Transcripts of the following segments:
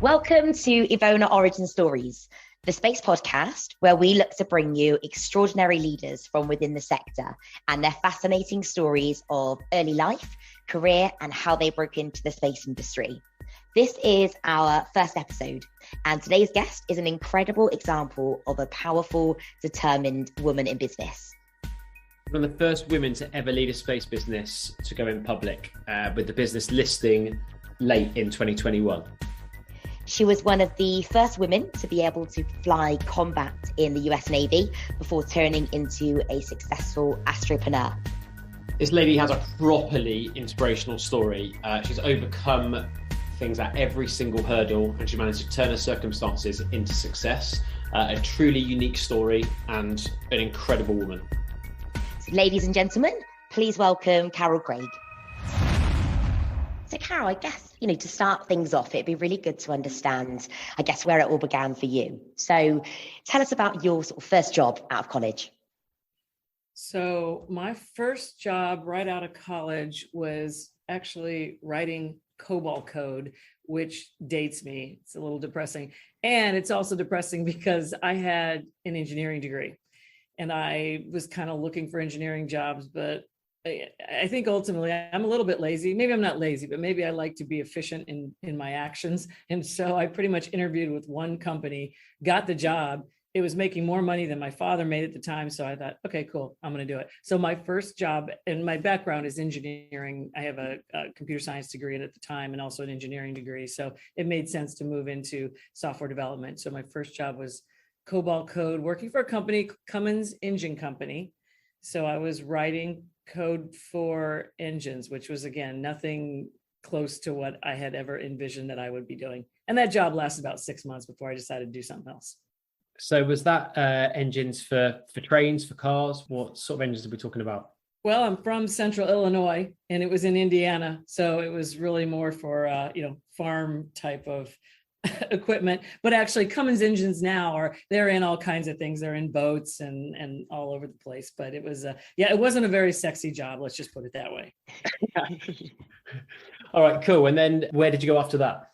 Welcome to EVONA Origin Stories, the space podcast where we look to bring you extraordinary leaders from within the sector and their fascinating stories of early life, career, and how they broke into the space industry. This is our first episode, and today's guest is an incredible example of a powerful, determined woman in business. One of the first women to ever lead a space business to go in public, with the business listing late in 2021. She was one of the first women to be able to fly combat in the US Navy before turning into a successful astropreneur. This lady has a properly inspirational story. She's overcome things at every single hurdle, and she managed to turn her circumstances into success. A truly unique story and an incredible woman. So, ladies and gentlemen, please welcome Carol Craig. So Carol, I guess, to start things off, it'd be really good to understand, where it all began for you. So tell us about your sort of first job out of college. So my first job right out of college was actually writing COBOL code, which dates me. It's a little depressing. And it's also depressing because I had an engineering degree and I was kind of looking for engineering jobs, but I think ultimately I'm a little bit lazy. Maybe I'm not lazy, but maybe I like to be efficient in my actions. And so I pretty much interviewed with one company, got the job. It was making more money than my father made at the time. So I thought, okay, cool, I'm going to do it. So my first job, and my background is engineering. I have a computer science degree at the time and also an engineering degree. So it made sense to move into software development. So my first job was COBOL code, working for a company, Cummins Engine Company. So I was writing code for engines, which was, again, nothing close to what I had ever envisioned that I would be doing. And that job lasted about 6 months before I decided to do something else. So was that engines for trains, for cars? What sort of engines are we talking about? Well, I'm from Central Illinois and it was in Indiana. So it was really more for, farm type of equipment, but actually Cummins engines now they're in all kinds of things. They're in boats and all over the place, but it was, it wasn't a very sexy job. Let's just put it that way. All right, cool. And then where did you go after that?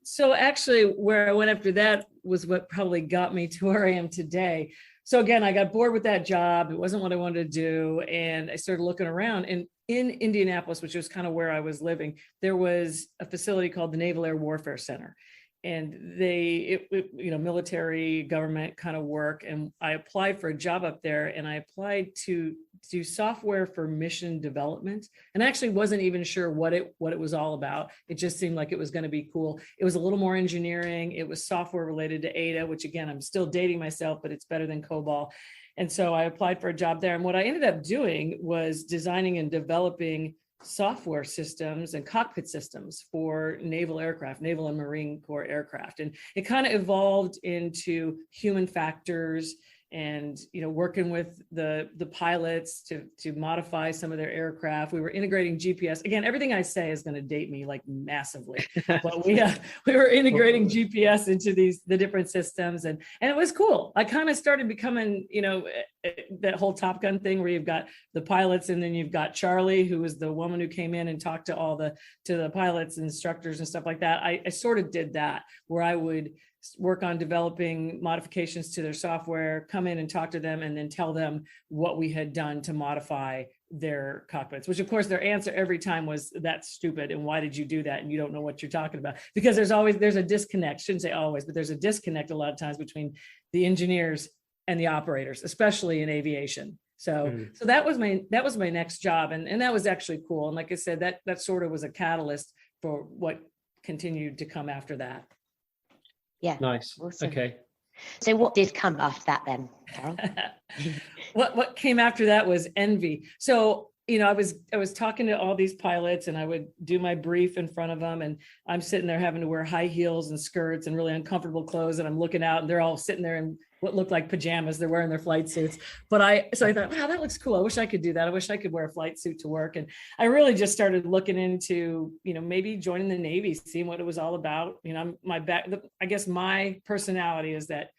So actually where I went after that was what probably got me to where I am today. So again, I got bored with that job. It wasn't what I wanted to do. And I started looking around, and in Indianapolis, which was kind of where I was living, there was a facility called the Naval Air Warfare Center. And military government kind of work. And I applied for a job up there, and I applied to do software for mission development. And I actually wasn't even sure what it was all about. It just seemed like it was going to be cool. It was a little more engineering. It was software related to Ada, which, again, I'm still dating myself, but it's better than COBOL. And so I applied for a job there. And what I ended up doing was designing and developing software systems and cockpit systems for naval aircraft, naval and Marine Corps aircraft. And it kind of evolved into human factors and, working with the pilots to modify some of their aircraft. We were integrating GPS. Again, everything I say is going to date me like massively, but we were integrating GPS into the different systems, and it was cool. I kind of started becoming, that whole Top Gun thing where you've got the pilots and then you've got Charlie, who was the woman who came in and talked to the pilots and instructors and stuff like that. I sort of did that, where I would work on developing modifications to their software, come in and talk to them, and then tell them what we had done to modify their cockpits, which of course their answer every time was, "That's stupid. And why did you do that? And you don't know what you're talking about." Because there's a disconnect, shouldn't say always, but there's a disconnect a lot of times between the engineers and the operators, especially in aviation. So that was my next job. And that was actually cool. And like I said, that sort of was a catalyst for what continued to come after that. Yeah. Nice. Awesome. Okay. So what did come after that then, Carol? What came after that was envy. So, I was talking to all these pilots, and I would do my brief in front of them, and I'm sitting there having to wear high heels and skirts and really uncomfortable clothes, and I'm looking out and they're all sitting there in what looked like pajamas. They're wearing their flight suits. So I thought, wow, that looks cool. I wish I could do that. I wish I could wear a flight suit to work. And I really just started looking into, maybe joining the Navy, seeing what it was all about. I guess my personality is that,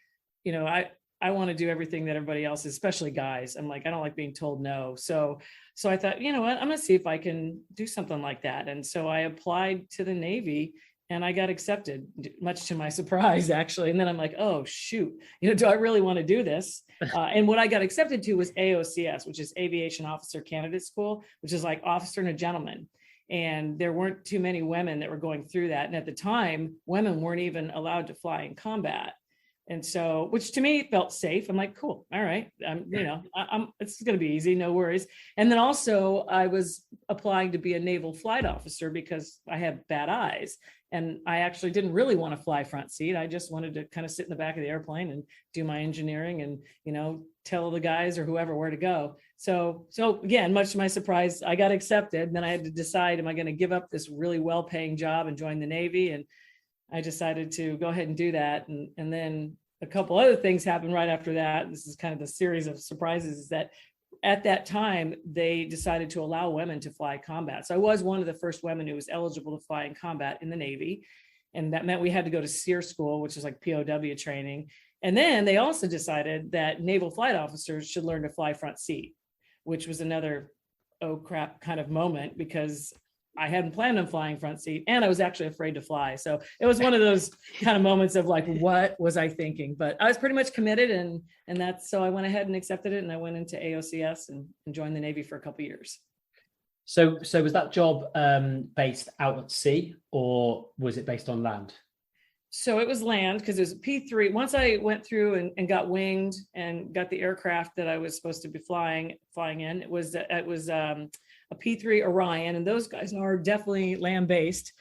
I want to do everything that everybody else is, especially guys. I'm like, I don't like being told no. So I thought, you know what, I'm going to see if I can do something like that. And so I applied to the Navy and I got accepted, much to my surprise, actually. And then I'm like, oh, shoot, do I really want to do this? And what I got accepted to was AOCS, which is Aviation Officer Candidate School, which is like officer and a gentleman. And there weren't too many women that were going through that. And at the time, women weren't even allowed to fly in combat. And so, which to me felt safe. I'm like, cool, all right, it's going to be easy, no worries. And then also I was applying to be a naval flight officer because I have bad eyes. And I actually didn't really want to fly front seat. I just wanted to kind of sit in the back of the airplane and do my engineering and, tell the guys or whoever where to go. So again, much to my surprise, I got accepted. And then I had to decide, am I going to give up this really well-paying job and join the Navy? And I decided to go ahead and do that. And then a couple other things happened right after that. This is kind of the series of surprises, is that at that time, they decided to allow women to fly combat. So I was one of the first women who was eligible to fly in combat in the Navy. And that meant we had to go to SEER school, which is like POW training. And then they also decided that naval flight officers should learn to fly front seat, which was another, oh crap kind of moment, because I hadn't planned on flying front seat and I was actually afraid to fly. So it was one of those kind of moments of like, what was I thinking? But I was pretty much committed, and so I went ahead and accepted it, and I went into AOCS and joined the Navy for a couple of years. So was that job based out at sea, or was it based on land? So it was land, because it was P3. Once I went through and got winged and got the aircraft that I was supposed to be flying in, it was a P3 Orion, and those guys are definitely land-based.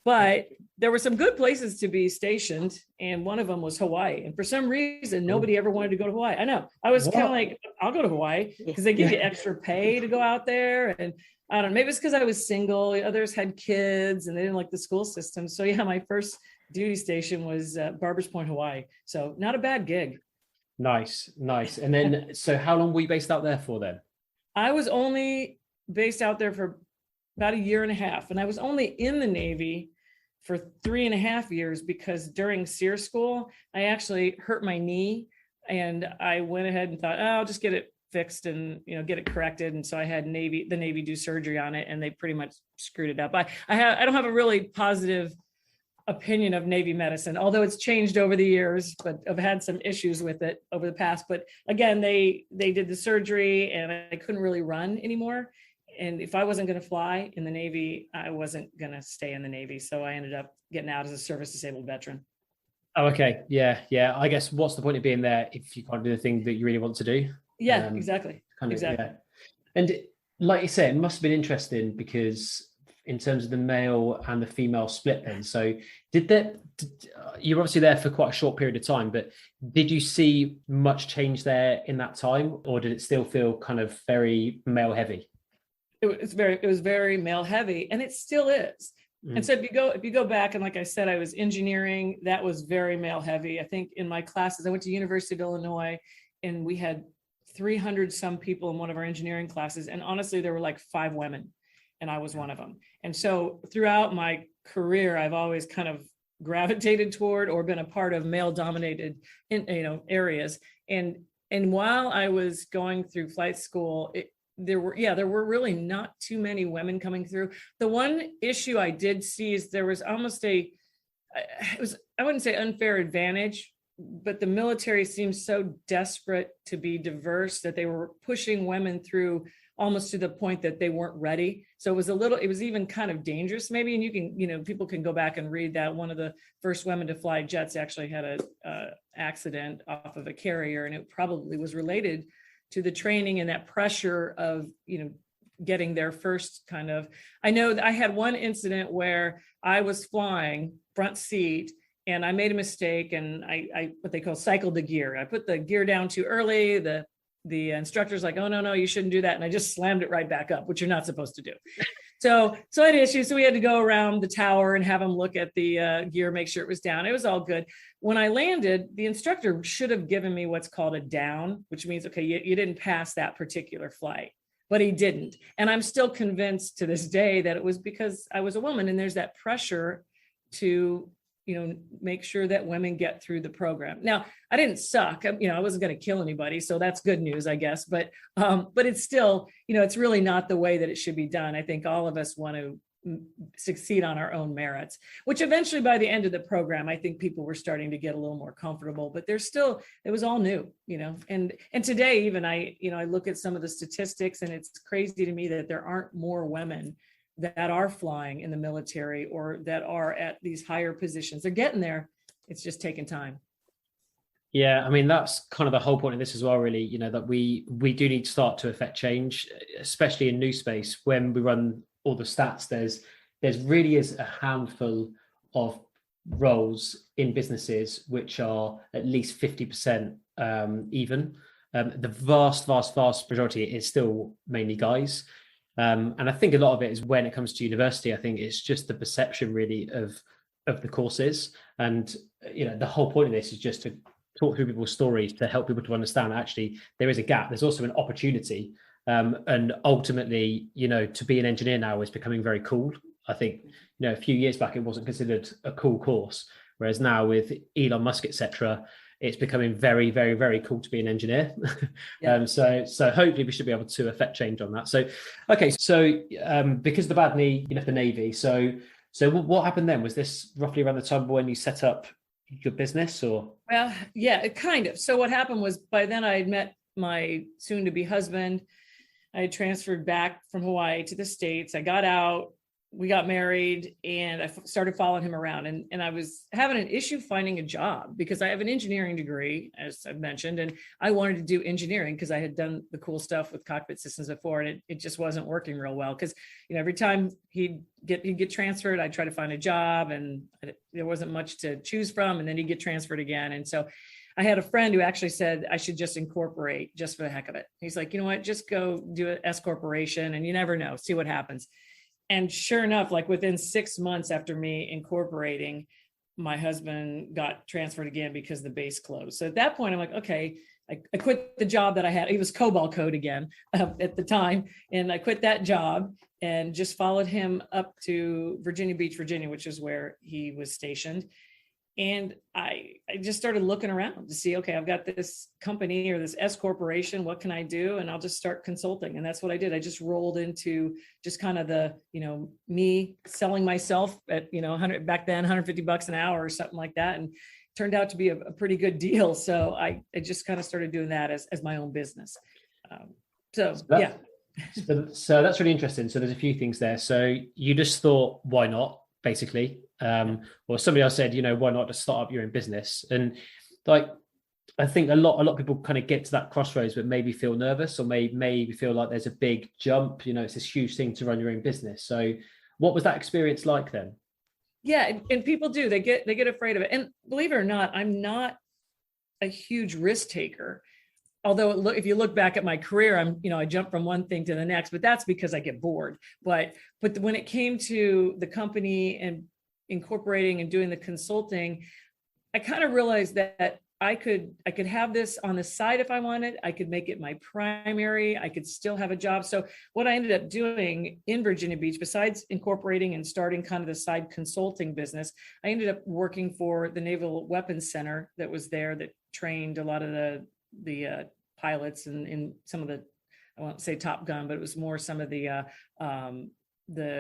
But there were some good places to be stationed, and one of them was Hawaii. And for some reason, nobody ever wanted to go to Hawaii. I know. I was kind of like, I'll go to Hawaii, because they give you extra pay to go out there. And I don't know, maybe it's because I was single. Others had kids, and they didn't like the school system. So yeah, my first duty station was Barbers Point, Hawaii. So not a bad gig. Nice. And then, so how long were you based out there for then? I was only based out there for about a year and a half. And I was only in the Navy for 3.5 years, because during SEER school, I actually hurt my knee, and I went ahead and thought, I'll just get it fixed and, get it corrected. And so I had the Navy do surgery on it, and they pretty much screwed it up. I don't have a really positive opinion of Navy medicine, although it's changed over the years, but I've had some issues with it over the past. But again, they did the surgery, and I couldn't really run anymore. And if I wasn't going to fly in the Navy, I wasn't going to stay in the Navy. So I ended up getting out as a service disabled veteran. Oh, okay. Yeah. I guess what's the point of being there if you can't do the thing that you really want to do? Yeah, exactly. Exactly. Yeah. And like you said, it must have been interesting, because in terms of the male and the female split then. So you're obviously there for quite a short period of time, but did you see much change there in that time, or did it still feel kind of very male heavy? It was very male heavy, and it still is. And so if you go back, and like I said, I was engineering, that was very male heavy. I think in my classes, I went to University of Illinois, and we had 300 some people in one of our engineering classes. And honestly, there were like 5 women, and I was one of them. And so throughout my career, I've always kind of gravitated toward or been a part of male dominated areas. And while I was going through flight school, there were really not too many women coming through. The one issue I did see is there was almost I wouldn't say unfair advantage, but the military seems so desperate to be diverse that they were pushing women through almost to the point that they weren't ready. So it was even kind of dangerous maybe. And you can, people can go back and read that one of the first women to fly jets actually had a accident off of a carrier, and it probably was related to the training and that pressure of, getting there first kind of. I know that I had one incident where I was flying front seat, and I made a mistake, and I what they call cycled the gear. I put the gear down too early. The instructor's like, oh, no, you shouldn't do that. And I just slammed it right back up, which you're not supposed to do. So I had issues. So we had to go around the tower and have them look at the gear, make sure it was down. It was all good. When I landed, the instructor should have given me what's called a down, which means, okay, you didn't pass that particular flight, but he didn't. And I'm still convinced to this day that it was because I was a woman, and there's that pressure to make sure that women get through the program. Now, I didn't suck, I wasn't going to kill anybody. So that's good news, I guess. But it's still, it's really not the way that it should be done. I think all of us want to succeed on our own merits, which eventually by the end of the program, I think people were starting to get a little more comfortable, but there's still, it was all new, and today even I look at some of the statistics, and it's crazy to me that there aren't more women that are flying in the military or that are at these higher positions. They're getting there. It's just taking time. Yeah, I mean, that's kind of the whole point of this as well, really, that we do need to start to affect change, especially in new space. When we run all the stats, there's really is a handful of roles in businesses which are at least 50% even. The vast majority is still mainly guys. And I think a lot of it is when it comes to university, I think it's just the perception really of the courses. And, the whole point of this is just to talk through people's stories to help people to understand actually there is a gap. There's also an opportunity. And ultimately, to be an engineer now is becoming very cool. I think, a few years back, it wasn't considered a cool course. Whereas now with Elon Musk, etc., it's becoming very, very, very cool to be an engineer. Yeah. So hopefully we should be able to affect change on that. So, okay. So because of the bad knee, you left the Navy. So what happened then? Was this roughly around the time when you set up your business, or? Well, yeah, kind of. So what happened was by then I had met my soon to be husband. I had transferred back from Hawaii to the States. I got out, we got married, and I started following him around. And I was having an issue finding a job because I have an engineering degree, as I've mentioned, and I wanted to do engineering because I had done the cool stuff with cockpit systems before, and it just wasn't working real well. Because every time he'd get transferred, I'd try to find a job, and there wasn't much to choose from, and then he'd get transferred again. And so I had a friend who actually said I should just incorporate just for the heck of it. He's like, you know what, just go do an S corporation, and you never know, see what happens. And sure enough, like within 6 months after me incorporating, my husband got transferred again because the base closed. So at that point, I'm like, okay, I quit the job that I had. It was COBOL code again at the time. And I quit that job and just followed him up to Virginia Beach, Virginia, which is where he was stationed. And I just started looking around to see, okay, I've got this company or this S corporation, what can I do? And I'll just start consulting. And that's what I did. I just rolled into just kind of the, me selling myself at, 100 back then, $150 an hour or something like that. And turned out to be a pretty good deal. So I just kind of started doing that as my own business. So that's really interesting. So there's a few things there. So you just thought, why not? Basically, or somebody else said, why not just start up your own business? And like, I think a lot of people kind of get to that crossroads, but maybe feel nervous or maybe feel like there's a big jump. It's this huge thing to run your own business. So, what was that experience like then? Yeah, and people do. They get afraid of it. And believe it or not, I'm not a huge risk taker. Although if you look back at my career, I jump from one thing to the next, but that's because I get bored. But when it came to the company and incorporating and doing the consulting, I kind of realized that I could have this on the side if I wanted. I could make it my primary. I could still have a job. So what I ended up doing in Virginia Beach, besides incorporating and starting kind of the side consulting business, I ended up working for the Naval Weapons Center that was there that trained a lot of the pilots and in some of the, I won't say Top Gun, but it was more some of the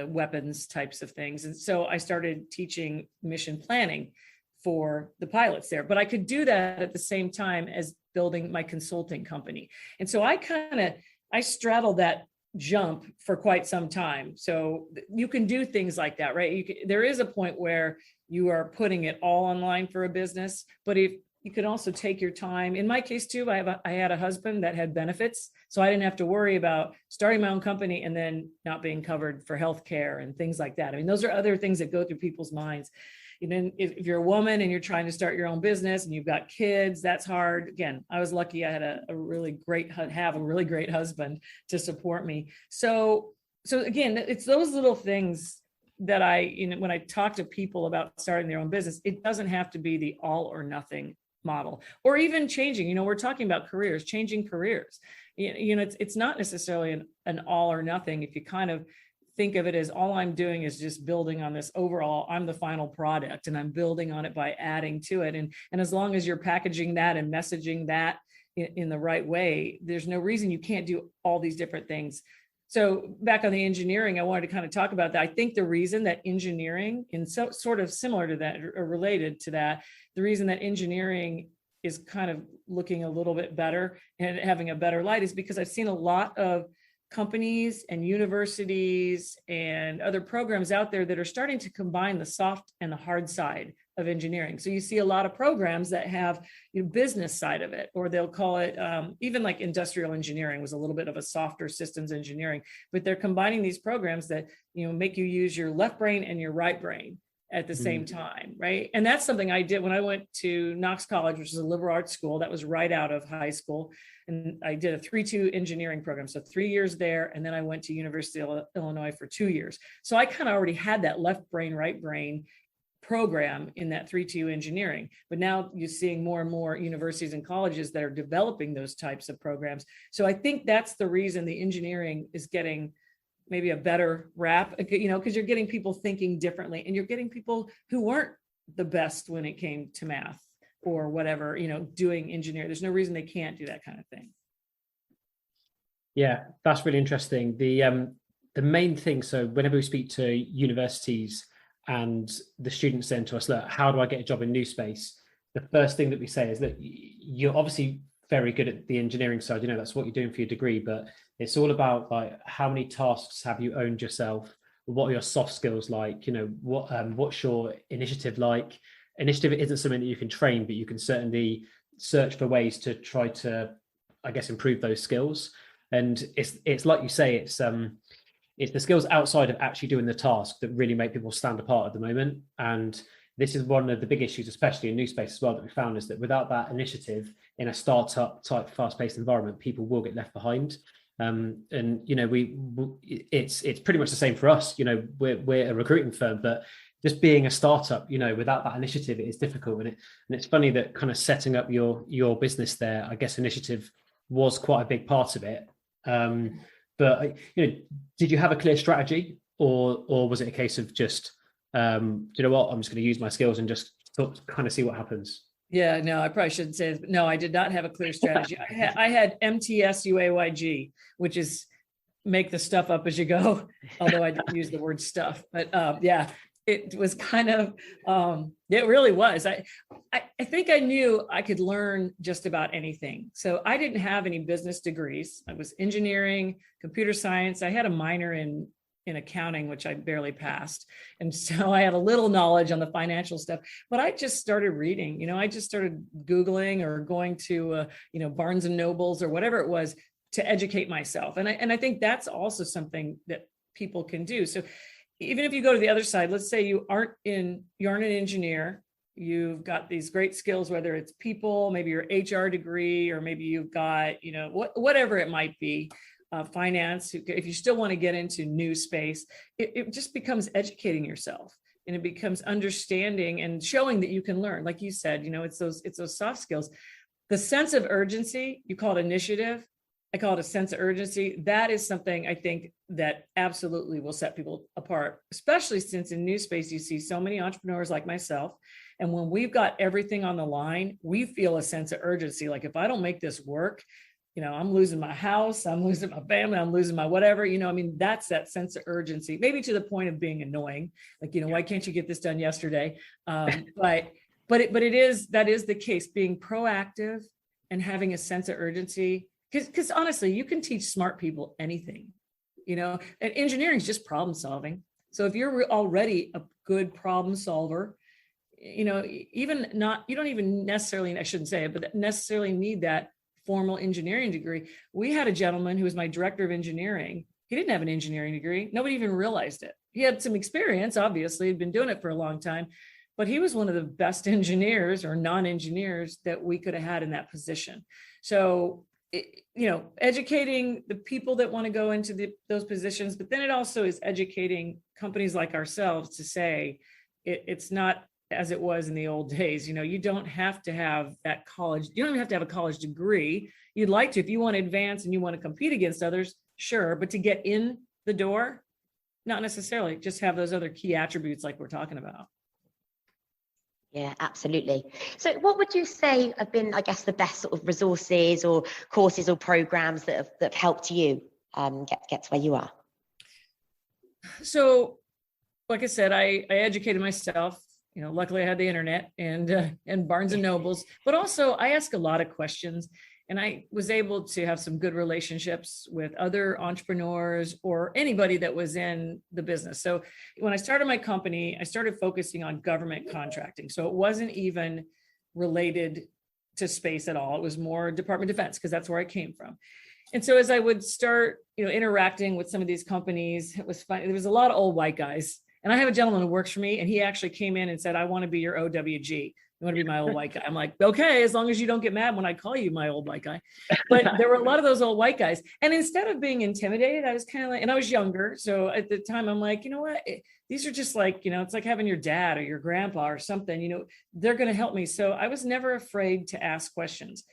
weapons types of things. And so I started teaching mission planning for the pilots there, but I could do that at the same time as building my consulting company. And so I straddled that jump for quite some time. So you can do things like that, right? There is a point where you are putting it all online for a business, but if you can also take your time. In my case too, I had a husband that had benefits, so I didn't have to worry about starting my own company and then not being covered for healthcare and things like that. I mean, those are other things that go through people's minds. If you're a woman and you're trying to start your own business and you've got kids, that's hard. Again, I was lucky. I had a really great husband to support me. So again, it's those little things that when I talk to people about starting their own business, it doesn't have to be the all or nothing model, or even changing, we're talking about careers, changing careers. It's not necessarily an all or nothing. If you kind of think of it as all I'm doing is just building on this overall, I'm the final product and I'm building on it by adding to it. And as long as you're packaging that and messaging that in the right way, there's no reason you can't do all these different things So back on the engineering, I wanted to kind of talk about that. I think the reason that engineering, and so sort of similar to that or related to that, the reason that engineering is kind of looking a little bit better and having a better light is because I've seen a lot of companies and universities and other programs out there that are starting to combine the soft and the hard side of engineering. So you see a lot of programs that have business side of it, or they'll call it even like industrial engineering was a little bit of a softer systems engineering, but they're combining these programs that make you use your left brain and your right brain at the same time, right? And that's something I did when I went to Knox College, which is a liberal arts school that was right out of high school. And I did a 3-2 engineering program. So 3 years there. And then I went to University of Illinois for 2 years. So I kind of already had that left brain, right brain program in that 3-2 engineering. But now you're seeing more and more universities and colleges that are developing those types of programs. So I think that's the reason the engineering is getting maybe a better rap, because you're getting people thinking differently, and you're getting people who weren't the best when it came to math or whatever, doing engineering. There's no reason they can't do that kind of thing. Yeah, that's really interesting. The main thing, so whenever we speak to universities and the students then to us, look, how do I get a job in new space? The first thing that we say is that you're obviously very good at the engineering side, that's what you're doing for your degree, but it's all about like, how many tasks have you owned yourself? What are your soft skills like? What's your initiative like? Initiative isn't something that you can train, but you can certainly search for ways to try to, I guess, improve those skills. And it's like you say, it's the skills outside of actually doing the task that really make people stand apart at the moment. And this is one of the big issues, especially in new space as well, that we found, is that without that initiative in a startup type fast-paced environment, people will get left behind. It's pretty much the same for us. We're a recruiting firm, but just being a startup, without that initiative, it is difficult. And it's funny that kind of setting up your business there, I guess initiative was quite a big part of it. But did you have a clear strategy, or was it a case of just, I'm just going to use my skills and just kind of see what happens? Yeah, no, I probably shouldn't say this, but no, I did not have a clear strategy. I had MTSUAYG, which is make the stuff up as you go, although I didn't use the word stuff. But yeah, it was kind of, it really was. I think I knew I could learn just about anything. So I didn't have any business degrees. I was engineering, computer science. I had a minor in accounting, which I barely passed. And so I had a little knowledge on the financial stuff, but I just started reading, I just started Googling or going to, Barnes and Nobles or whatever it was to educate myself. And I think that's also something that people can do. So even if you go to the other side, let's say you aren't an engineer, you've got these great skills, whether it's people, maybe your HR degree, or maybe you've got, whatever it might be. Finance, if you still want to get into new space, it just becomes educating yourself, and it becomes understanding and showing that you can learn. Like you said, it's those soft skills. The sense of urgency, you call it initiative, I call it a sense of urgency. That is something I think that absolutely will set people apart, especially since in new space, you see so many entrepreneurs like myself. And when we've got everything on the line, we feel a sense of urgency. Like, if I don't make this work, I'm losing my house, I'm losing my family, I'm losing my whatever, that's that sense of urgency, maybe to the point of being annoying. Like, why can't you get this done yesterday? But that is the case, being proactive and having a sense of urgency. Because honestly, you can teach smart people anything, and engineering is just problem solving. So if you're already a good problem solver, you don't even necessarily, I shouldn't say it, but necessarily need that formal engineering degree. We had a gentleman who was my director of engineering. He didn't have an engineering degree. Nobody even realized it. He had some experience, obviously, he'd been doing it for a long time, but he was one of the best engineers or non-engineers that we could have had in that position. So, educating the people that want to go into those positions, but then it also is educating companies like ourselves to say it's not as it was in the old days. You don't have to have that college. You don't even have to have a college degree. You'd like to, if you want to advance and you want to compete against others, sure. But to get in the door, not necessarily. Just have those other key attributes like we're talking about. Yeah, absolutely. So what would you say have been, I guess, the best sort of resources or courses or programs that have helped you get to where you are? So, like I said, I educated myself. Luckily I had the internet and Barnes and Nobles, but also I ask a lot of questions, and I was able to have some good relationships with other entrepreneurs or anybody that was in the business. So when I started my company, I started focusing on government contracting. So it wasn't even related to space at all. It was more Department of Defense, because that's where I came from. And so as I would start, interacting with some of these companies, it was fun. There was a lot of old white guys. And I have a gentleman who works for me, and he actually came in and said, I want to be your OWG. You want to be my old white guy? I'm like, okay, as long as you don't get mad when I call you my old white guy. But there were a lot of those old white guys. And instead of being intimidated, I was kind of like, and I was younger. So at the time I'm like, you know what? These are just like, it's like having your dad or your grandpa or something, they're going to help me. So I was never afraid to ask questions.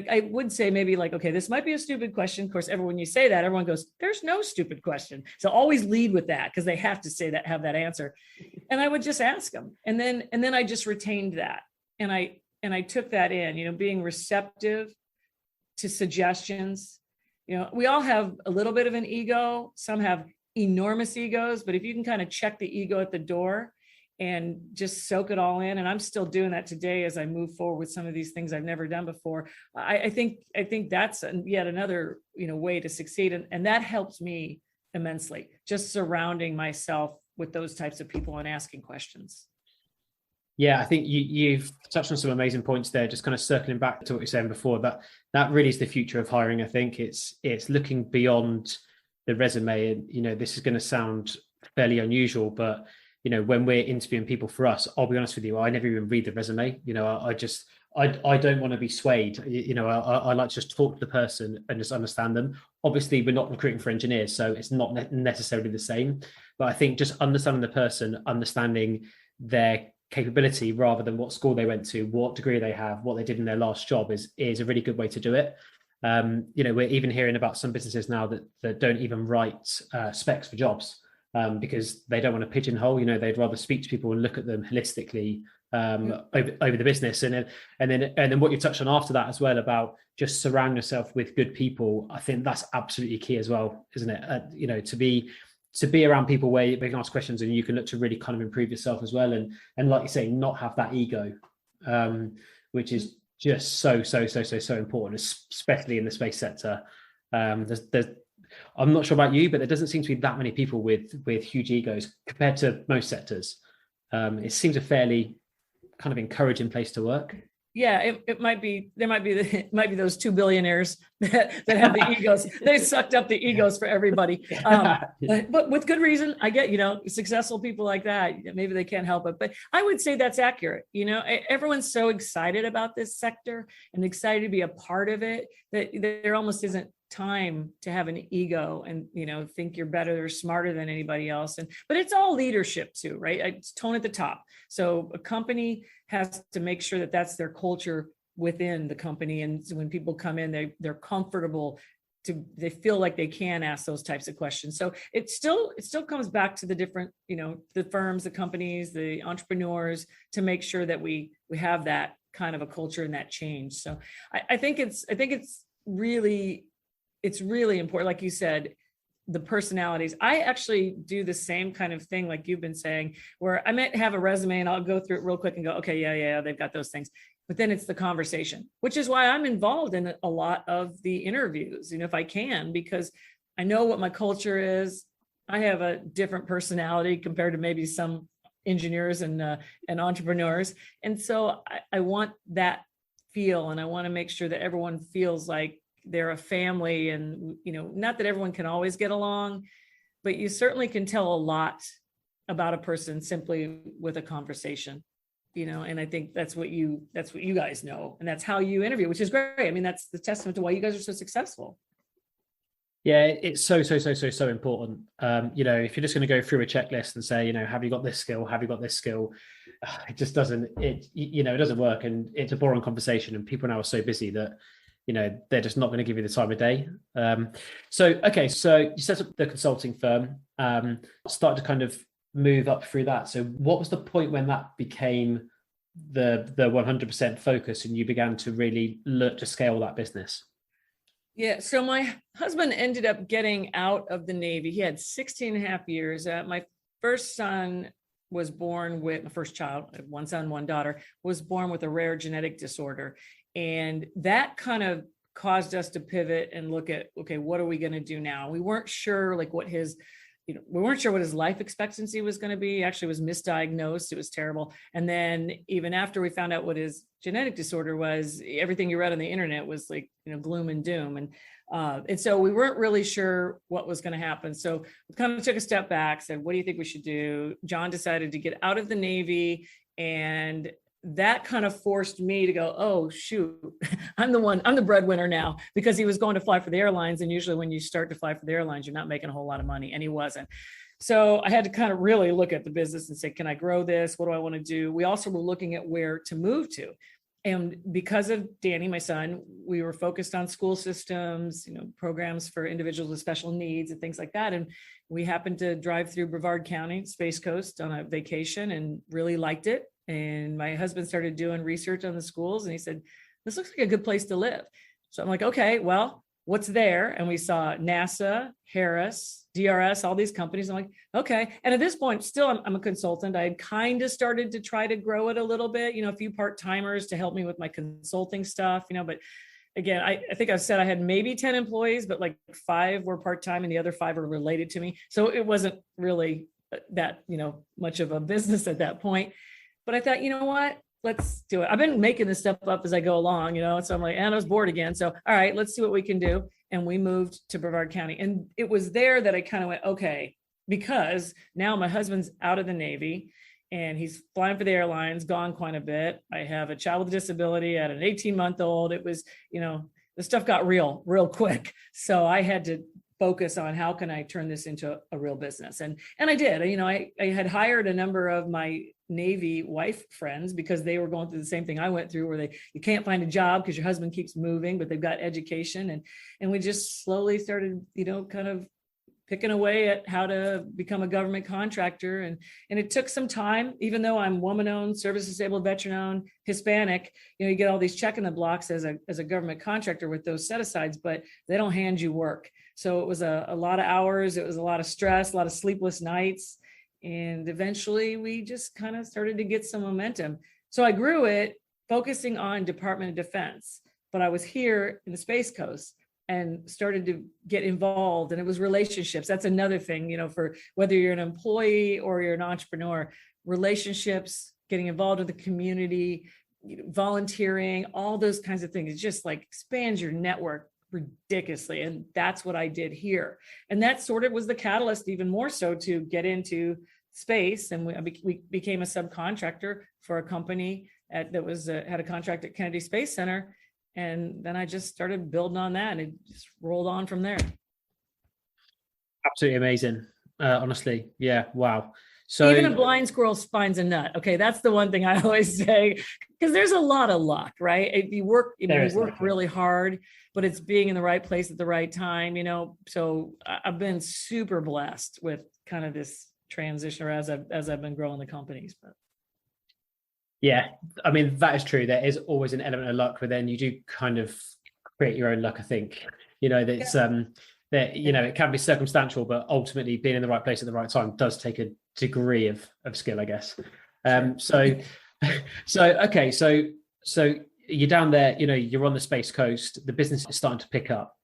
I would say maybe like, okay, this might be a stupid question. Of course, when you say that, everyone goes, there's no stupid question. So always lead with that, because they have to say that, have that answer. And I would just ask them. And then I just retained that. And I took that in, being receptive to suggestions. We all have a little bit of an ego. Some have enormous egos, but if you can kind of check the ego at the door and just soak it all in. And I'm still doing that today as I move forward with some of these things I've never done before. I think that's yet another, way to succeed. And that helps me immensely, just surrounding myself with those types of people and asking questions. Yeah, I think you've touched on some amazing points there, just kind of circling back to what you're saying before, that really is the future of hiring. I think it's looking beyond the resume. And, this is going to sound fairly unusual, but when we're interviewing people for us, I'll be honest with you, I never even read the resume. I don't want to be swayed. I like to just talk to the person and just understand them. Obviously, we're not recruiting for engineers, so it's not necessarily the same. But I think just understanding the person, understanding their capability rather than what school they went to, what degree they have, what they did in their last job is a really good way to do it. We're even hearing about some businesses now that don't even write specs for jobs. Because they don't want to pigeonhole, they'd rather speak to people and look at them holistically over the business. And then what you touched on after that as well about just surround yourself with good people. I think that's absolutely key as well, isn't it? To be around people where you can ask questions and you can look to really kind of improve yourself as well. And like you say, not have that ego, which is just so important, especially in the space sector. I'm not sure about you, but there doesn't seem to be that many people with huge egos compared to most sectors. It seems a fairly kind of encouraging place to work. Yeah, it might be those 2 billionaires that have the egos. They sucked up the egos for everybody. But with good reason. I get, successful people like that, maybe they can't help it. But I would say that's accurate. Everyone's so excited about this sector and excited to be a part of it that there almost isn't time to have an ego and think you're better or smarter than anybody else. But it's all leadership too, right? It's tone at the top. So a company has to make sure that that's their culture within the company, and so when people come in, they're comfortable they feel like they can ask those types of questions. So it still comes back to the different, the firms, the companies, the entrepreneurs, to make sure that we have that kind of a culture and that change. So I think it's really important. Like you said, the personalities. I actually do the same kind of thing like you've been saying, where I might have a resume and I'll go through it real quick and go, okay, yeah, they've got those things. But then it's the conversation, which is why I'm involved in a lot of the interviews, if I can, because I know what my culture is. I have a different personality compared to maybe some engineers and entrepreneurs. And so I want that feel, and I want to make sure that everyone feels like they're a family. And, not that everyone can always get along, but you certainly can tell a lot about a person simply with a conversation, and I think that's what you guys know. And that's how you interview, which is great. I mean, that's the testament to why you guys are so successful. Yeah, it's so important. If you're just going to go through a checklist and say, have you got this skill? Have you got this skill? It just doesn't, it doesn't work. And it's a boring conversation, and people now are so busy that, they're just not going to give you the time of day. So you set up the consulting firm, started to kind of move up through that. So what was the point when that became the 100% focus and you began to really look to scale that business? Yeah. So my husband ended up getting out of the Navy. He had 16 and a half years. My first son was born with, my first child, one son, one daughter, was born with a rare genetic disorder. And that kind of caused us to pivot and look at, okay, what are we going to do now? We weren't sure like what his, we weren't sure what his life expectancy was going to be. Actually, it was misdiagnosed. It was terrible. And then even after we found out what his genetic disorder was, everything you read on the internet was like, gloom and doom. And so we weren't really sure what was going to happen. So we kind of took a step back, said, what do you think we should do? John decided to get out of the Navy, and that kind of forced me to go, oh, shoot, I'm the breadwinner now, because he was going to fly for the airlines. And usually when you start to fly for the airlines, you're not making a whole lot of money. And he wasn't. So I had to kind of really look at the business and say, can I grow this? What do I want to do? We also were looking at where to move to. And because of Danny, my son, we were focused on school systems, programs for individuals with special needs and things like that. And we happened to drive through Brevard County, Space Coast, on a vacation and really liked it. And my husband started doing research on the schools, and he said, this looks like a good place to live. So I'm like, okay, well, what's there? And we saw NASA, Harris, DRS, all these companies. I'm like, okay. And at this point, still, I'm a consultant. I had kind of started to try to grow it a little bit, a few part-timers to help me with my consulting stuff, but again, I think I've said I had maybe 10 employees, but like 5 were part-time and the other 5 were related to me. So it wasn't really that, much of a business at that point. But I thought, what? Let's do it. I've been making this stuff up as I go along, so I'm like, and I was bored again. So, all right, let's see what we can do. And we moved to Brevard County. And it was there that I kind of went, okay, because now my husband's out of the Navy and he's flying for the airlines, gone quite a bit. I have a child with a disability at an 18-month-old. It was, the stuff got real quick. So I had to focus on how can I turn this into a real business. And I did. I had hired a number of my Navy wife friends because they were going through the same thing I went through, where you can't find a job because your husband keeps moving, but they've got education. And we just slowly started, kind of picking away at how to become a government contractor. And it took some time, even though I'm woman-owned, service-disabled, veteran-owned, Hispanic, you get all these check in the blocks as a government contractor with those set-asides, but they don't hand you work. So it was a lot of hours. It was a lot of stress, a lot of sleepless nights. And eventually we just kind of started to get some momentum. So I grew it focusing on Department of Defense, but I was here in the Space Coast and started to get involved. And it was relationships. That's another thing, for whether you're an employee or you're an entrepreneur, relationships, getting involved with the community, volunteering, all those kinds of things. It just like expands your network ridiculously. And that's what I did here. And that sort of was the catalyst, even more so, to get into space. And we became a subcontractor for a company that was had a contract at Kennedy Space Center. And then I just started building on that, and it just rolled on from there. Absolutely amazing. Honestly. Yeah. Wow. So even a blind squirrel finds a nut. Okay. That's the one thing I always say, because there's a lot of luck, right? If you work, you work really hard, but it's being in the right place at the right time, so I've been super blessed with kind of this transition, or as I've been growing the companies. But yeah, I mean, that is true. There is always an element of luck, but then you do kind of create your own luck, I think. That's that, it can be circumstantial, but ultimately being in the right place at the right time does take a degree of skill, I guess. So you're down there, you're on the Space Coast, the business is starting to pick up.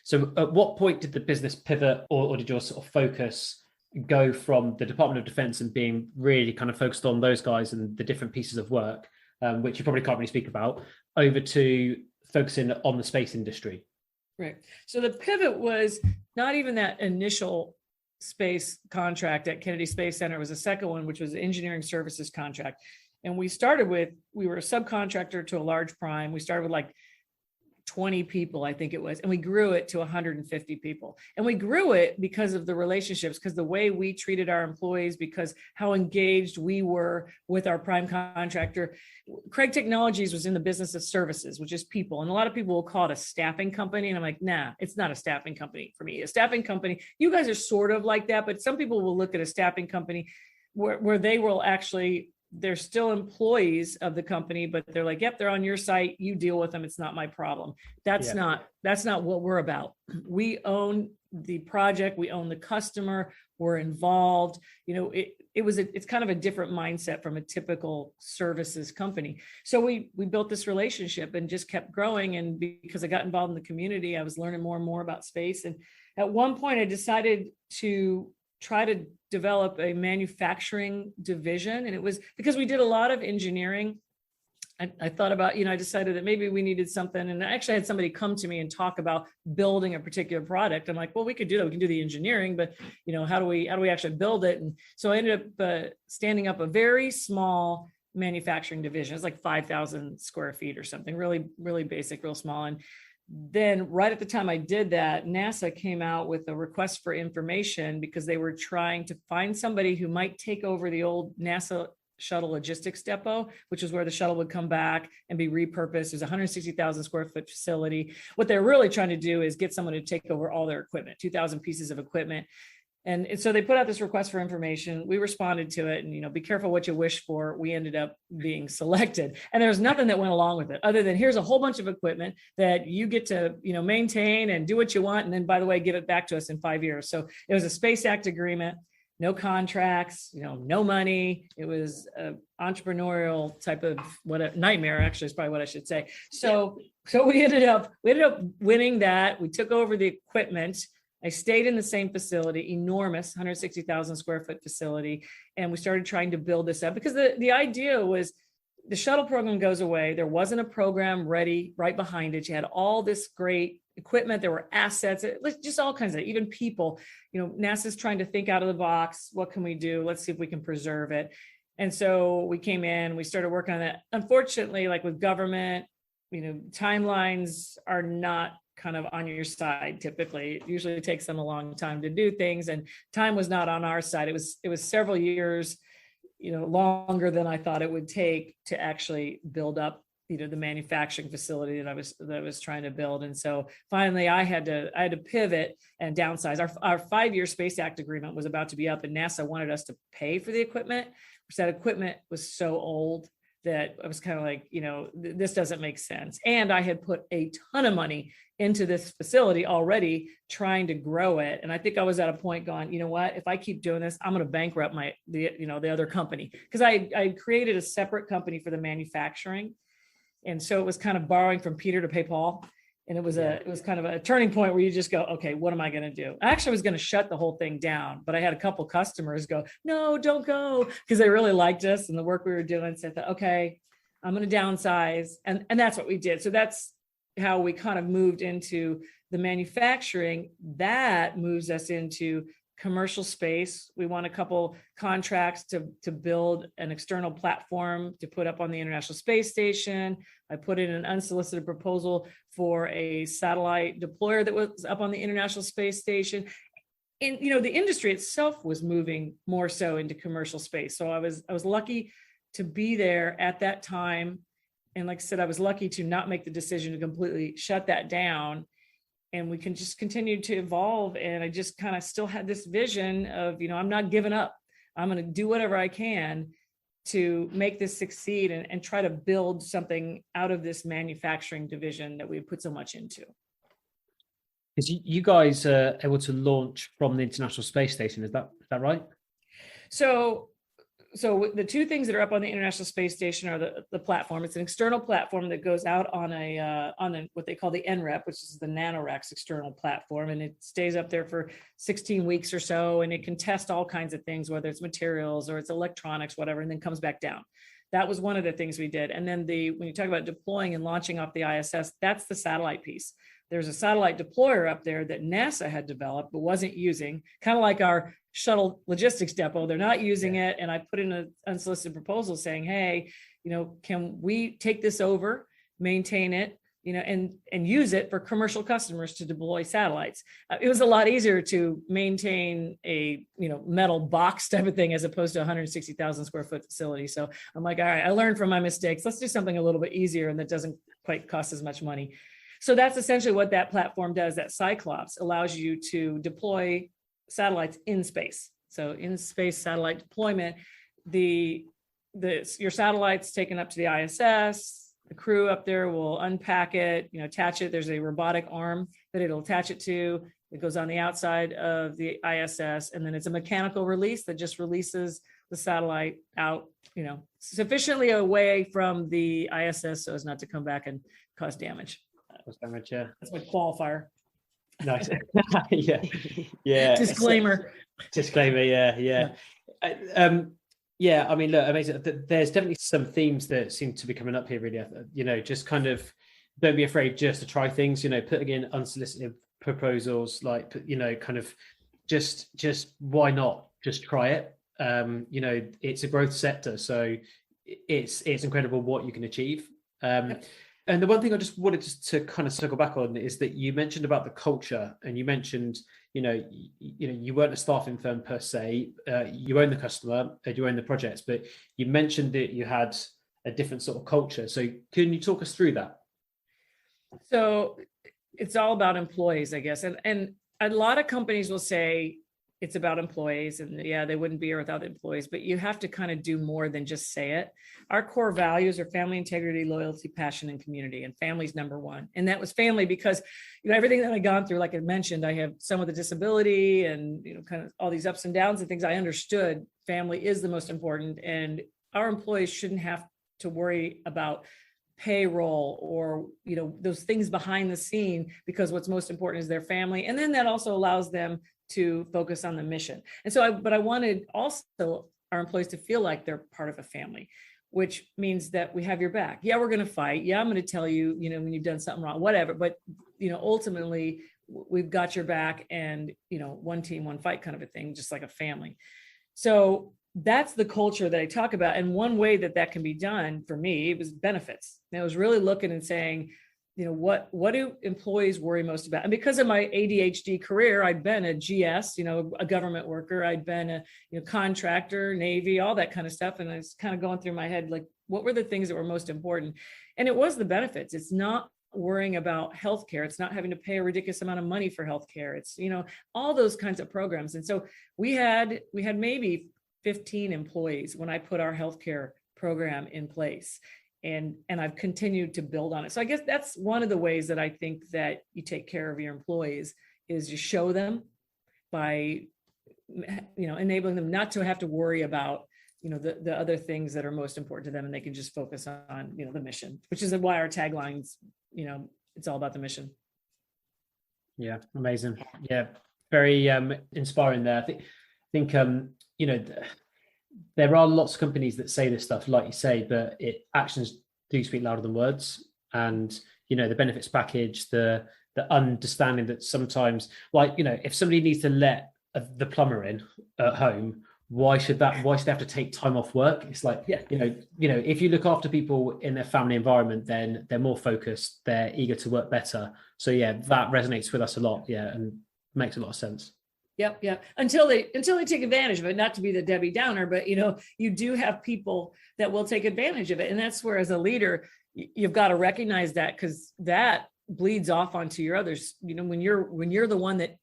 So at what point did the business pivot, or did your sort of focus go from the Department of Defense and being really kind of focused on those guys and the different pieces of work, which you probably can't really speak about, over to focusing on the space industry? Right. So the pivot was not even that initial space contract at Kennedy Space Center. It was a second one, which was an engineering services contract. And we were a subcontractor to a large prime. We started with like 20 people, I think it was, and we grew it to 150 people. And we grew it because of the relationships, because the way we treated our employees, because how engaged we were with our prime contractor. Craig Technologies was in the business of services, which is people. And a lot of people will call it a staffing company. And I'm like, nah, it's not a staffing company for me. A staffing company, you guys are sort of like that, but some people will look at a staffing company where they will actually they're still employees of the company, but they're like, yep, they're on your site. You deal with them. It's not my problem. That's not what we're about. We own the project. We own the customer. We're involved. It's kind of a different mindset from a typical services company. So we built this relationship and just kept growing. And because I got involved in the community, I was learning more and more about space. And at one point I decided to try to develop a manufacturing division. And it was because we did a lot of engineering. I thought about, I decided that maybe we needed something. And I actually had somebody come to me and talk about building a particular product. I'm like, well, we could do that. We can do the engineering, but how do we actually build it? And so I ended up standing up a very small manufacturing division. It's like 5,000 square feet or something, really, really basic, real small. And then right at the time I did that, NASA came out with a request for information because they were trying to find somebody who might take over the old NASA shuttle logistics depot, which is where the shuttle would come back and be repurposed. There's a 160,000 square foot facility. What they're really trying to do is get someone to take over all their equipment, 2,000 pieces of equipment. And so they put out this request for information. We responded to it, and, be careful what you wish for. We ended up being selected, and there was nothing that went along with it other than here's a whole bunch of equipment that you get to, maintain and do what you want. And then, by the way, give it back to us in 5 years. So it was a Space Act agreement. No contracts, no money. It was an entrepreneurial type of nightmare, actually, is probably what I should say. So we ended up winning that. We took over the equipment. I stayed in the same facility, enormous 160,000 square foot facility. And we started trying to build this up because the idea was the shuttle program goes away. There wasn't a program ready right behind it. You had all this great equipment, there were assets, just all kinds of, even people, NASA's trying to think out of the box. What can we do? Let's see if we can preserve it. And so we came in, we started working on that. Unfortunately, like with government, timelines are not kind of on your side. Typically, it usually takes them a long time to do things, and time was not on our side. It was several years, longer than I thought it would take to actually build up the manufacturing facility that I was trying to build. And so finally I had to pivot and downsize. Our 5-year Space Act agreement was about to be up, and NASA wanted us to pay for the equipment, which that equipment was so old that I was kind of like, this doesn't make sense. And I had put a ton of money into this facility already trying to grow it. And I think I was at a point going, you know what, if I keep doing this, I'm going to bankrupt the other company. Because I created a separate company for the manufacturing. And so it was kind of borrowing from Peter to pay Paul. And it was kind of a turning point where you just go, okay, what am I going to do? I actually was going to shut the whole thing down, but I had a couple customers go, no, don't go, because they really liked us and the work we were doing. So I thought, okay, I'm going to downsize. And that's what we did. So that's how we kind of moved into the manufacturing. That moves us into commercial space. We won a couple contracts to build an external platform to put up on the International Space Station. I put in an unsolicited proposal for a satellite deployer that was up on the International Space Station. And the industry itself was moving more so into commercial space. So I was lucky to be there at that time. And like I said, I was lucky to not make the decision to completely shut that down. And we can just continue to evolve. And I just kind of still had this vision of, I'm not giving up. I'm going to do whatever I can to make this succeed and try to build something out of this manufacturing division that we put so much into. Because you guys are able to launch from the International Space Station, is that right? So the two things that are up on the International Space Station are the platform. It's an external platform that goes out on what they call the NREP, which is the NanoRacks external platform, and it stays up there for 16 weeks or so, and it can test all kinds of things, whether it's materials or it's electronics, whatever, and then comes back down. That was one of the things we did. And then when you talk about deploying and launching off the ISS, that's the satellite piece. There's a satellite deployer up there that NASA had developed but wasn't using, kind of like our shuttle logistics depot. They're not using it. And I put in an unsolicited proposal saying, hey, can we take this over, maintain it, and use it for commercial customers to deploy satellites? It was a lot easier to maintain a, metal box type of thing as opposed to a 160,000 square foot facility. So I'm like, all right, I learned from my mistakes. Let's do something a little bit easier and that doesn't quite cost as much money. So that's essentially what that platform does. That Cyclops allows you to deploy satellites in space. So in space satellite deployment, the your satellite's taken up to the ISS. The crew up there will unpack it, attach it. There's a robotic arm that it'll attach it to. It goes on the outside of the ISS, and then it's a mechanical release that just releases the satellite out, sufficiently away from the ISS so as not to come back and cause damage. Damage, yeah. That's my qualifier. Nice. Yeah. Disclaimer. Yeah. I mean, look, amazing. There's definitely some themes that seem to be coming up here, really. Just kind of don't be afraid just to try things, putting in unsolicited proposals, like, kind of just why not just try it? It's a growth sector, so it's incredible what you can achieve. And the one thing I just wanted to kind of circle back on is that you mentioned about the culture, and you mentioned, you weren't a staffing firm per se, you own the customer, you own the projects, but you mentioned that you had a different sort of culture. So can you talk us through that? So it's all about employees, I guess. And a lot of companies will say it's about employees, and they wouldn't be here without employees, but you have to kind of do more than just say it. Our core values are family, integrity, loyalty, passion, and community, and family's number one. And that was family because, everything that I've gone through, like I mentioned, I have some with a disability and, kind of all these ups and downs and things. I understood family is the most important, and our employees shouldn't have to worry about payroll or, those things behind the scene, because what's most important is their family. And then that also allows them to focus on the mission. And so I wanted also our employees to feel like they're part of a family, which means that we have your back. Yeah, we're going to fight. Yeah, I'm going to tell you, when you've done something wrong, whatever. But, ultimately we've got your back, and, one team, one fight kind of a thing, just like a family. So that's the culture that I talk about. And one way that can be done for me, it was benefits. And I was really looking and saying, what do employees worry most about? And because of my ADHD career, I'd been a GS, a government worker. I'd been a contractor, Navy, all that kind of stuff. And I was kind of going through my head, like, what were the things that were most important? And it was the benefits. It's not worrying about healthcare. It's not having to pay a ridiculous amount of money for healthcare. It's, all those kinds of programs. And so we had maybe 15 employees when I put our healthcare program in place. And I've continued to build on it. So I guess that's one of the ways that I think that you take care of your employees, is you show them by, enabling them not to have to worry about, the other things that are most important to them, and they can just focus on, the mission, which is why our taglines, it's all about the mission. Yeah, amazing. Yeah, very inspiring there. I think there are lots of companies that say this stuff, like you say, but actions do speak louder than words. And, the benefits package, the understanding that sometimes, like, if somebody needs to let the plumber in at home, why should they have to take time off work? It's like, if you look after people in their family environment, then they're more focused, they're eager to work better. So that resonates with us a lot. Yeah. And makes a lot of sense. Yep. Until they take advantage of it, not to be the Debbie Downer, but you do have people that will take advantage of it. And that's where, as a leader, you've got to recognize that, because that bleeds off onto your others. When you're the one that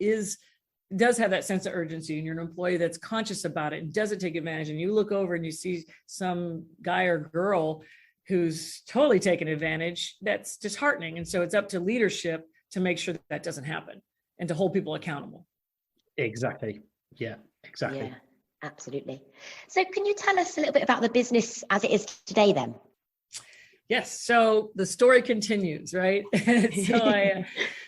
does have that sense of urgency, and you're an employee that's conscious about it and doesn't take advantage, and you look over and you see some guy or girl who's totally taking advantage, that's disheartening. And so it's up to leadership to make sure that doesn't happen, and to hold people accountable. Exactly. Yeah, exactly. Yeah, absolutely. So can you tell us a little bit about the business as it is today then? Yes. So the story continues, right?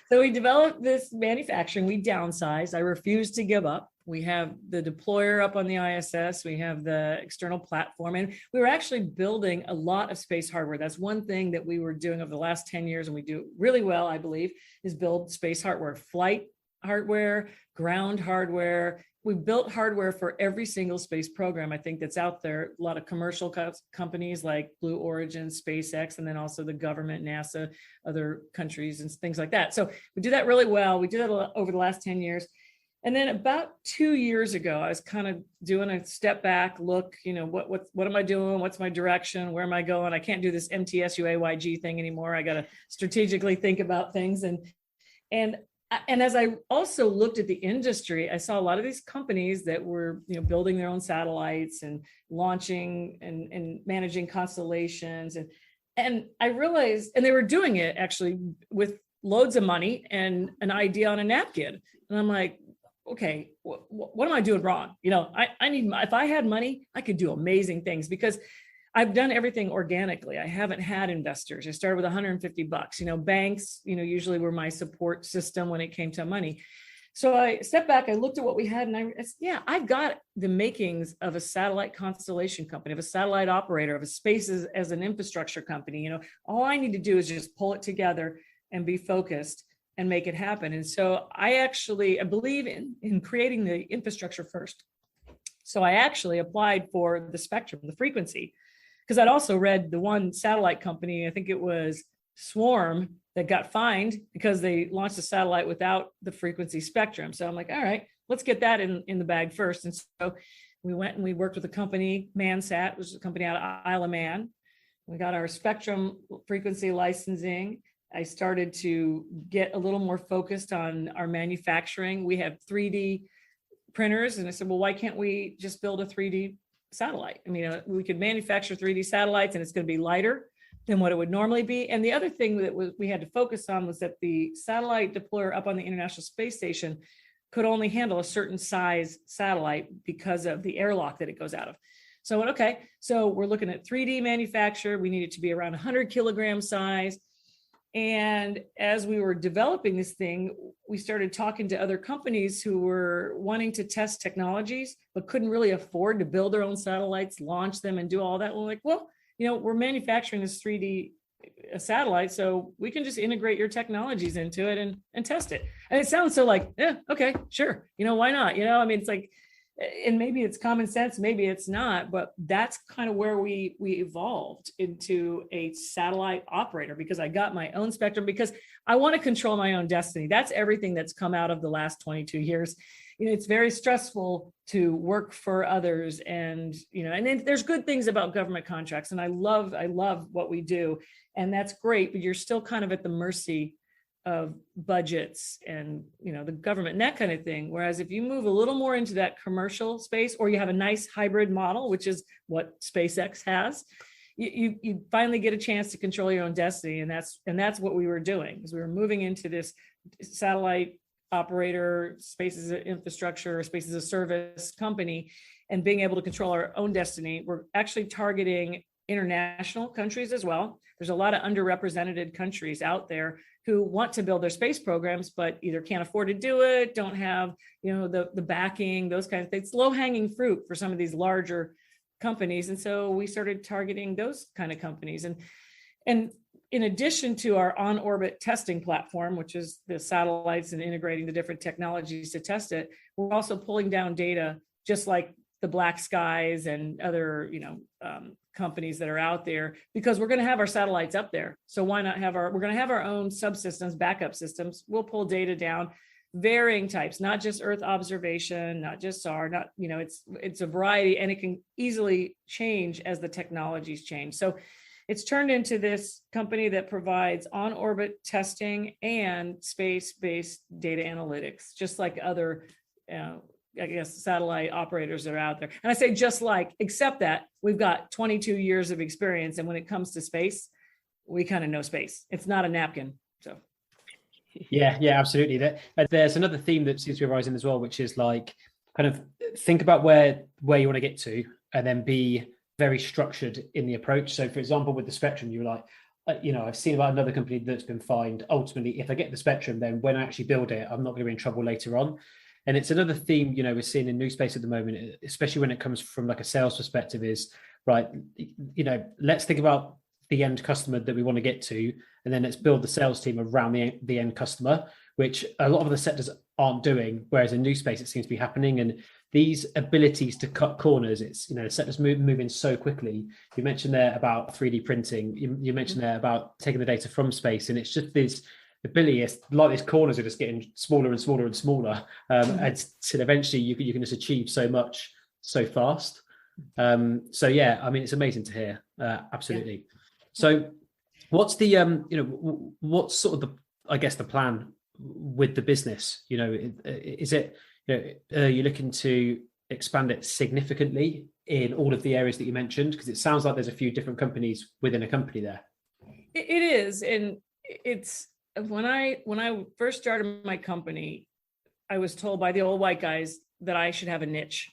So we developed this manufacturing, we downsized. I refused to give up. We have the deployer up on the ISS. We have the external platform, and we were actually building a lot of space hardware. That's one thing that we were doing over the last 10 years, and we do really well, I believe, is build space hardware, flight hardware, ground hardware. We built hardware for every single space program, I think, that's out there. A lot of commercial companies like Blue Origin, SpaceX, and then also the government, NASA, other countries and things like that. So we do that really well. We did that over the last 10 years. And then about 2 years ago, I was kind of doing a step back, look, what am I doing? What's my direction? Where am I going? I can't do this MTSUAYG thing anymore. I got to strategically think about things. And And as I also looked at the industry, I saw a lot of these companies that were, building their own satellites and launching and managing constellations. And I realized, and they were doing it actually with loads of money and an idea on a napkin. And I'm like, okay, what am I doing wrong? I need, if I had money, I could do amazing things, because I've done everything organically. I haven't had investors. I started with $150. Banks, usually were my support system when it came to money. So I stepped back, I looked at what we had, and I've got the makings of a satellite constellation company, of a satellite operator, of a space as an infrastructure company. All I need to do is just pull it together and be focused and make it happen. And so I believe in creating the infrastructure first. So I actually applied for the spectrum, the frequency, because I'd also read the one satellite company, I think it was Swarm, that got fined because they launched a satellite without the frequency spectrum. So I'm like, all right, let's get that in the bag first. And so we went and we worked with a company, Mansat, which is a company out of Isle of Man. We got our spectrum frequency licensing. I started to get a little more focused on our manufacturing. We have 3D printers. And I said, well, why can't we just build a 3D satellite? I mean, we could manufacture 3D satellites and it's going to be lighter than what it would normally be. And the other thing that we had to focus on was that the satellite deployer up on the International Space Station could only handle a certain size satellite because of the airlock that it goes out of. So I went, okay, so we're looking at 3D manufacture. We need it to be around 100 kilogram size. And as we were developing this thing, we started talking to other companies who were wanting to test technologies, but couldn't really afford to build their own satellites, launch them, and do all that. We're like, well, we're manufacturing this 3D satellite, so we can just integrate your technologies into it and test it. And it sounds so like, yeah, okay, sure. Why not? It's like, and maybe it's common sense, maybe it's not, but that's kind of where we evolved into a satellite operator, because I got my own spectrum, because I want to control my own destiny. That's everything that's come out of the last 22 years. It's very stressful to work for others, and then there's good things about government contracts, and I love what we do, and that's great, but you're still kind of at the mercy of budgets and the government and that kind of thing. Whereas if you move a little more into that commercial space, or you have a nice hybrid model, which is what SpaceX has, you finally get a chance to control your own destiny. And that's what we were doing, is we were moving into this satellite operator, space as an infrastructure, space as a service company, and being able to control our own destiny. We're actually targeting international countries as well. There's a lot of underrepresented countries out there who want to build their space programs, but either can't afford to do it, don't have, the backing, those kinds of things. It's low-hanging fruit for some of these larger companies. And so we started targeting those kind of companies. And in addition to our on-orbit testing platform, which is the satellites and integrating the different technologies to test it, we're also pulling down data, just like the Black Skies and other, companies that are out there, because we're going to have our satellites up there. So why not we're going to have our own subsystems, backup systems. We'll pull data down, varying types, not just Earth observation, not just SAR, it's a variety, and it can easily change as the technologies change. So it's turned into this company that provides on-orbit testing and space-based data analytics, just like other satellite operators that are out there. And I say except that we've got 22 years of experience. And when it comes to space, we kind of know space. It's not a napkin. So. Yeah, absolutely. There's another theme that seems to be arising as well, which is like, kind of think about where you want to get to, and then be very structured in the approach. So for example, with the spectrum, you're like, I've seen about another company that's been fined. Ultimately, if I get the spectrum, then when I actually build it, I'm not going to be in trouble later on. And it's another theme, we're seeing in new space at the moment, especially when it comes from like a sales perspective, is right, let's think about the end customer that we want to get to, and then let's build the sales team around the end customer, which a lot of the sectors aren't doing, whereas in new space, it seems to be happening. And these abilities to cut corners, it's, sectors moving so quickly. You mentioned there about 3D printing, you mentioned there about taking the data from space, and it's just this ability, it's like these corners are just getting smaller and smaller and smaller, and eventually you can just achieve so much so fast. So yeah, I mean, it's amazing to hear. Absolutely. Yeah. So what's the what's sort of the plan with the business? You know, is it, you're looking to expand it significantly in all of the areas that you mentioned? Because it sounds like there's a few different companies within a company there. It is. And it's when I first started my company, I was told by the old white guys that I should have a niche.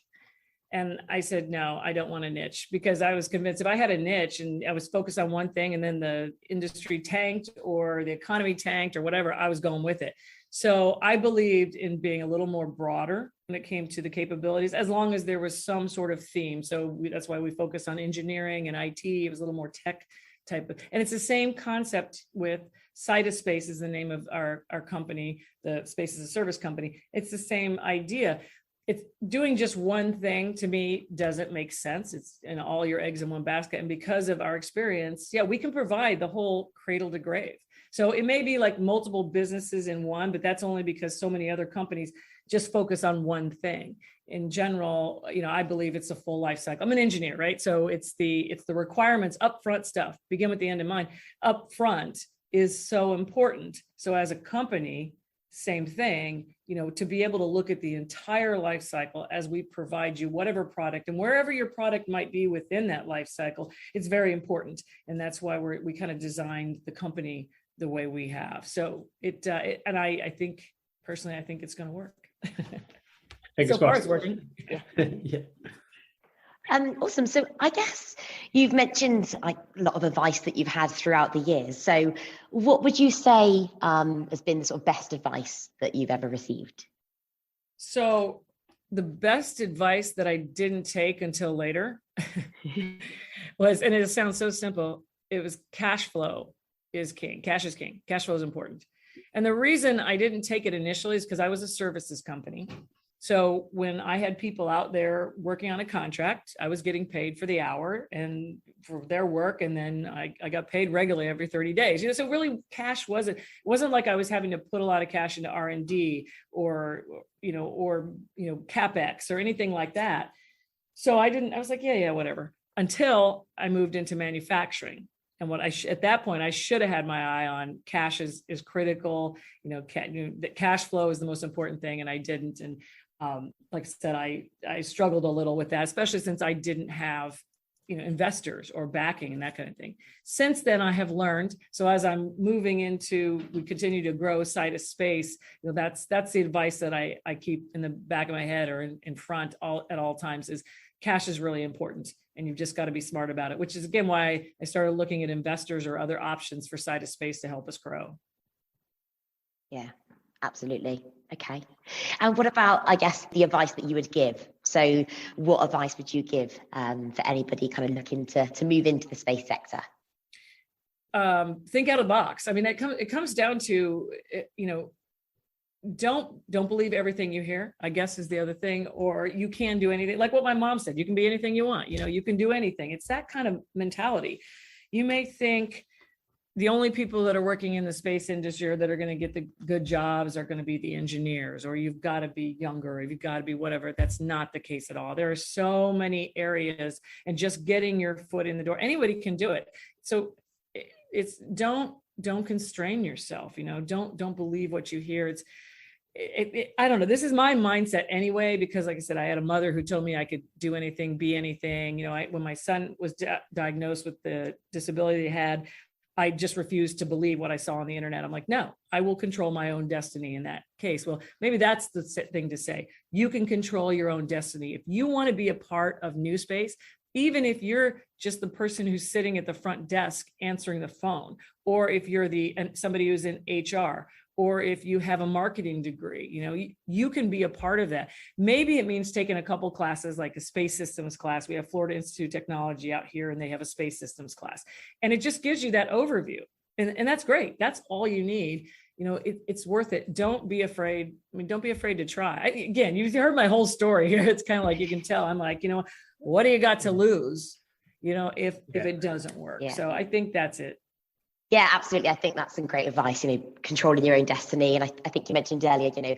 And I said, no, I don't want a niche, because I was convinced if I had a niche and I was focused on one thing and then the industry tanked or the economy tanked or whatever, I was going with it. So I believed in being a little more broader when it came to the capabilities, as long as there was some sort of theme. So that's why we focused on engineering and IT. It was a little more tech type of, and it's the same concept with Cytospace is the name of our company, the Space as a Service company. It's the same idea. It's doing just one thing to me doesn't make sense. It's in all your eggs in one basket. And because of our experience, yeah, we can provide the whole cradle to grave. So it may be like multiple businesses in one, but that's only because so many other companies just focus on one thing. In general, I believe it's a full life cycle. I'm an engineer, right? So it's the requirements, upfront stuff, begin with the end in mind. Upfront is so important. So as a company, same thing, to be able to look at the entire life cycle as we provide you whatever product, and wherever your product might be within that life cycle, it's very important. And that's why we kind of designed the company the way we have. So and I think personally, I think it's going to work. So far it's working. Yeah. Awesome. So I guess you've mentioned like a lot of advice that you've had throughout the years. So what would you say has been the sort of best advice that you've ever received? So the best advice that I didn't take until later was, and it sounds so simple, it was cash flow is king. Cash is king. Cash flow is important. And the reason I didn't take it initially is because I was a services company. So when I had people out there working on a contract, I was getting paid for the hour and for their work. And then I got paid regularly every 30 days. So really cash wasn't like I was having to put a lot of cash into R&D or CapEx or anything like that. So I was like, yeah, whatever, until I moved into manufacturing. And what at that point, I should have had my eye on cash is critical. Cash flow is the most important thing. And I didn't. And like I said, I struggled a little with that, especially since I didn't have, investors or backing and that kind of thing. Since then, I have learned. So as I'm moving into, we continue to grow Cytospace, that's the advice that I keep in the back of my head or in front at all times is cash is really important. And you've just got to be smart about it, which is again, why I started looking at investors or other options for Cytospace to help us grow. Yeah, absolutely. Okay. And what about, I guess, the advice that you would give? So what advice would you give for anybody kind of looking to move into the space sector? Think out of the box. I mean, it comes down to, don't believe everything you hear, I guess is the other thing, or you can do anything. Like what my mom said, you can be anything you want, you can do anything. It's that kind of mentality. You may think the only people that are working in the space industry or that are going to get the good jobs are going to be the engineers, or you've got to be younger, or you've got to be whatever. That's not the case at all. There are so many areas, and just getting your foot in the door, anybody can do it. So it's don't constrain yourself. Don't believe what you hear. I don't know. This is my mindset anyway, because like I said, I had a mother who told me I could do anything, be anything. When my son was diagnosed with the disability he had, I just refused to believe what I saw on the internet. I'm like, no, I will control my own destiny in that case. Well, maybe that's the thing to say. You can control your own destiny. If you want to be a part of New Space, even if you're just the person who's sitting at the front desk answering the phone, or if you're somebody who's in HR, or if you have a marketing degree, you can be a part of that. Maybe it means taking a couple classes, like a space systems class. We have Florida Institute of Technology out here, and they have a space systems class. And it just gives you that overview. And that's great. That's all you need. It's worth it. Don't be afraid. Don't be afraid to try. Again, you've heard my whole story here. It's kind of like, you can tell, I'm like, what do you got to lose, if it doesn't work? Yeah. So I think that's it. Yeah, absolutely. I think that's some great advice, controlling your own destiny. And I think you mentioned earlier, an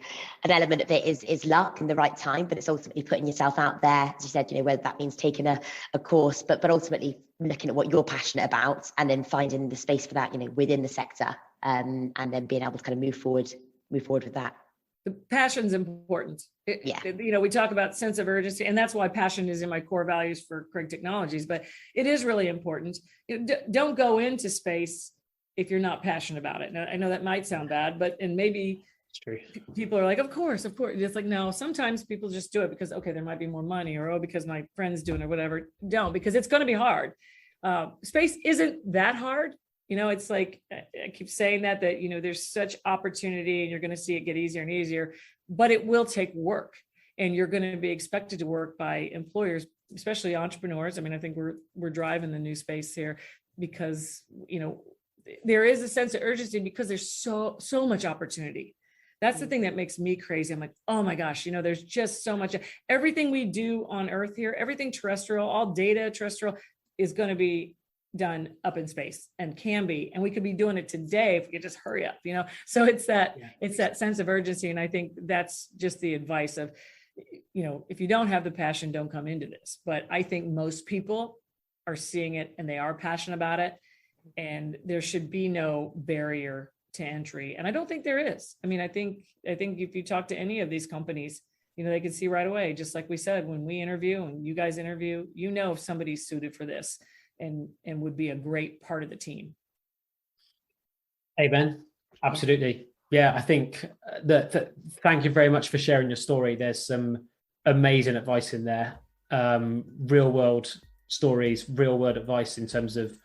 element of it is luck and the right time, but it's ultimately putting yourself out there, as you said, whether that means taking a course, but ultimately looking at what you're passionate about and then finding the space for that, within the sector, and then being able to kind of move forward move forward with that? The passion's important. We talk about sense of urgency, and that's why passion is in my core values for Craig Technologies, but it is really important. Don't go into space if you're not passionate about it. Now, I know that might sound bad, and maybe people are like, of course. It's like, no, sometimes people just do it because, okay, there might be more money, or, because my friend's doing it, or whatever. Don't, because it's going to be hard. Space isn't that hard. It's like, I keep saying that, there's such opportunity and you're going to see it get easier and easier, but it will take work, and you're going to be expected to work by employers, especially entrepreneurs. I mean, I think we're driving the new space here because, there is a sense of urgency because there's so much opportunity. That's the thing that makes me crazy. I'm like, oh my gosh, there's just so much. Everything we do on Earth here, everything terrestrial, all data terrestrial is going to be done up in space, and can be, and we could be doing it today if we could just hurry up, so it's that sense of urgency. And I think that's just the advice of, if you don't have the passion, don't come into this. But I think most people are seeing it and they are passionate about it, and there should be no barrier to entry. And I don't think there is. I mean, I think if you talk to any of these companies, they can see right away, just like we said, when we interview and you guys interview, if somebody's suited for this and would be a great part of the team. Amen. Absolutely. Yeah, I think that thank you very much for sharing your story. There's some amazing advice in there. Real world stories, real world advice in terms of,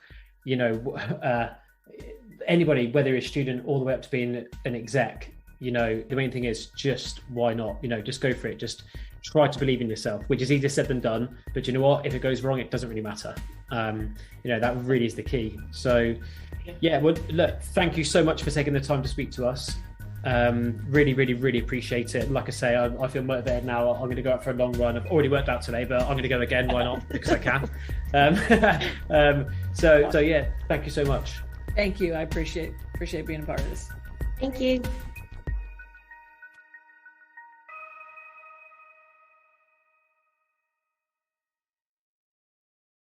anybody, whether you're a student all the way up to being an exec, the main thing is just, why not? Just go for it. Just try to believe in yourself, which is easier said than done. But you know what? If it goes wrong, it doesn't really matter. That really is the key. So yeah, well, look, thank you so much for taking the time to speak to us. Really, really, really appreciate it. Like I say, I feel motivated now. I'm going to go out for a long run. I've already worked out today, but I'm going to go again. Why not? Because I can. So yeah, thank you so much. Thank you. I appreciate being a part of this. Thank you.